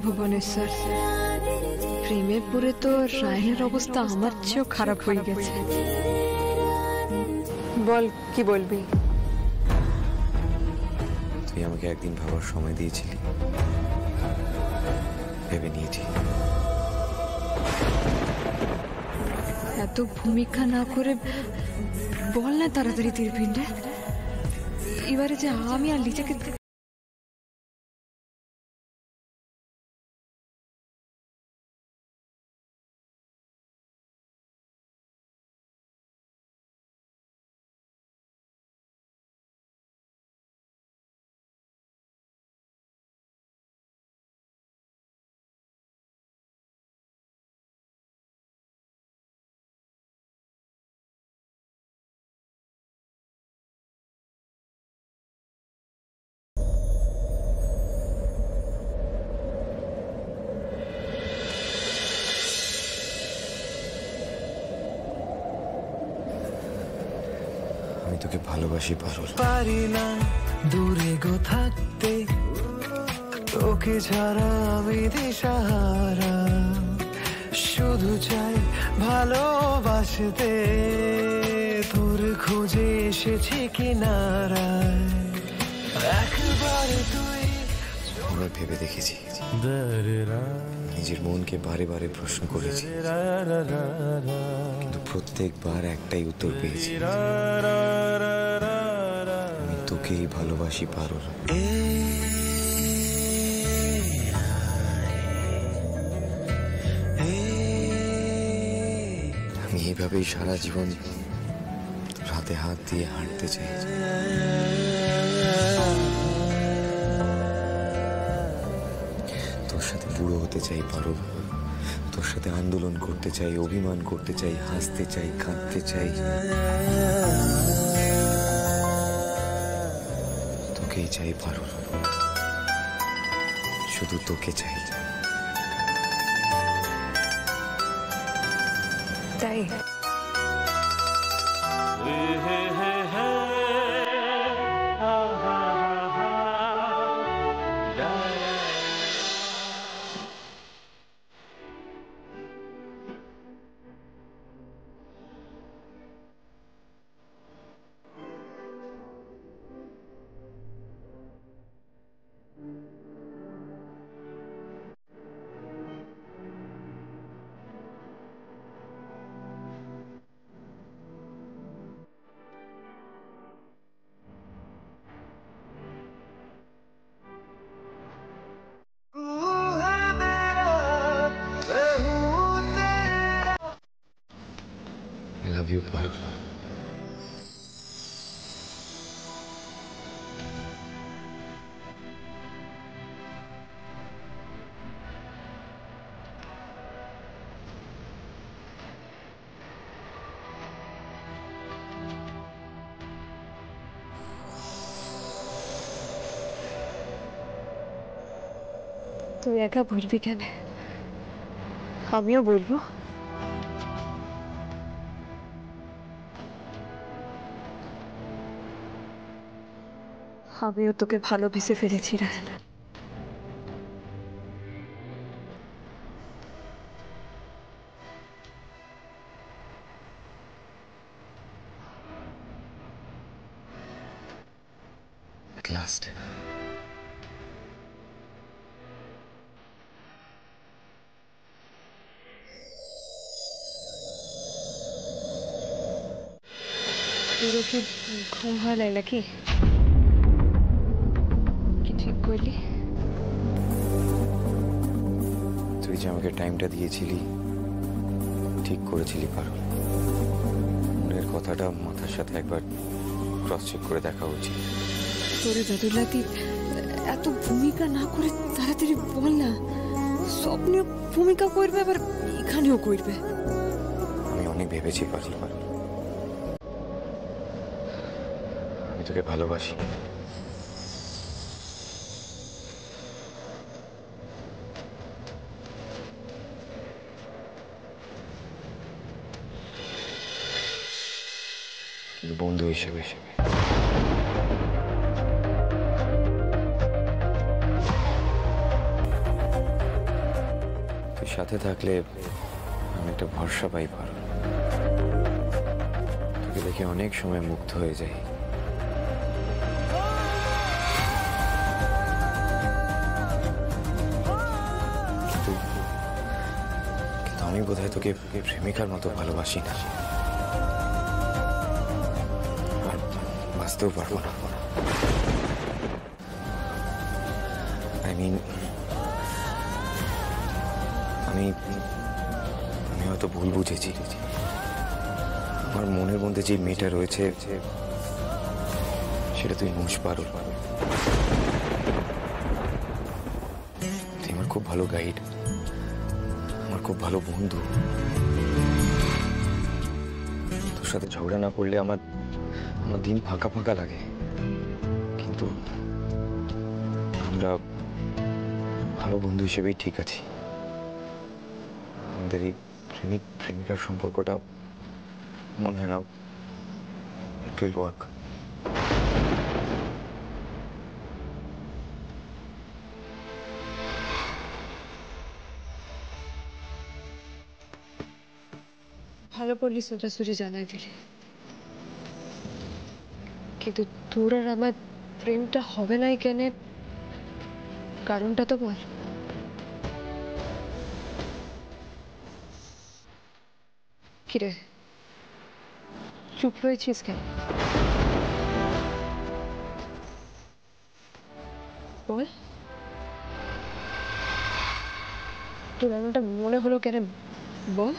ভুবনেশ্বর। প্রেমে পড়ে তো রায়নের অবস্থা আমার চেয়েও খারাপ হয়ে গেছে। বল, কি বলবি? তুই আমাকে একদিন ভাবার সময় দিয়েছিলি, ভেবে নিয়েছি। এত ভূমিকা না করে বল না তাড়াতাড়ি তীরপিণ্ডে। এবারে যে আমি আর লিজাকে তোকে ভালোবাসি পারুল। পারি না দূরে গো থাকতে, তোকে ছাড়া আমি দিশাহারা। শুধু চাই ভালোবাসতে, তোর খুঁজে এসেছি কিনারায়। একবার তুই আমরা ভেবে দেখেছি, নিজের মনকে বারে বারে প্রশ্ন করেছি, কিন্তু প্রত্যেকবার একটাই উত্তর পেয়েছি, আমি তোকেই ভালোবাসি পারুল। আমি এইভাবেই সারা জীবন হাতে হাত দিয়ে হাঁটতে চাই। তোর সাথে বুড়ো হতে চাই পারুল, তোর সাথে আন্দোলন করতে চাই, অভিমান করতে চাই, হাসতে চাই, কাঁদতে চাই। তোকেই চাই পারুল, শুধু তোকে চাই। তাই I love you, Parul. তুই একা বলবি কেন? আমিও বলবো। আমিও তোকে ভালোবেসে ফেলেছি রায়ন। At last. তোর কি ঘুম হয় নাই নাকি? কি ঠিক করলি? তুই যে আমাকে টাইমটা দিয়েছিলি, ঠিক করেছিলি পারুল। মনের কথাটা মাথার সাথে একবার ক্রস চেক করে দেখা উচিত। তোরে দাদুল্লাতি এত ভূমিকা না করে তাড়াতাড়ি বল না। স্বপ্নেও ভূমিকা করবে, আবার এখানেও করবে। আমি অনেক ভেবেছি পারুল, আমি তোকে ভালোবাসি। কিন্তু বন্ধু হিসেবে সাথে থাকলে আমি একটা ভরসা পাই পারো। তোকে দেখে অনেক সময় মুগ্ধ হয়ে যাই। কিন্তু আমি বোধহয় তোকে প্রেমিকার মতো ভালোবাসি না, আর বাঁচতেও পারবো না। আমি হয়তো ভুল বুঝেছি। আমার মনের মধ্যে যে মেয়েটা রয়েছে সেটা তুই মুছ পারো। তুই আমার খুব ভালো গাইড, আমার খুব ভালো বন্ধু। তোর সাথে ঝগড়া না করলে আমার দিন ফাঁকা ফাঁকা লাগে। কিন্তু আমরা ভালো বন্ধু হিসেবেই ঠিক আছি। আমাদের এই প্রেমিক প্রেমিকার সম্পর্কটা মনে হয় না it will work। ভালো করলি সোজাসুজি জানাই দিলি, কিন্তু তোর আর আমার প্রেমটা হবে নাই কেন, কারণটা তো বল। কিরে চুপ রয়েছিস কেন? বল, তোর এমনটা মনে হলো কেন বল।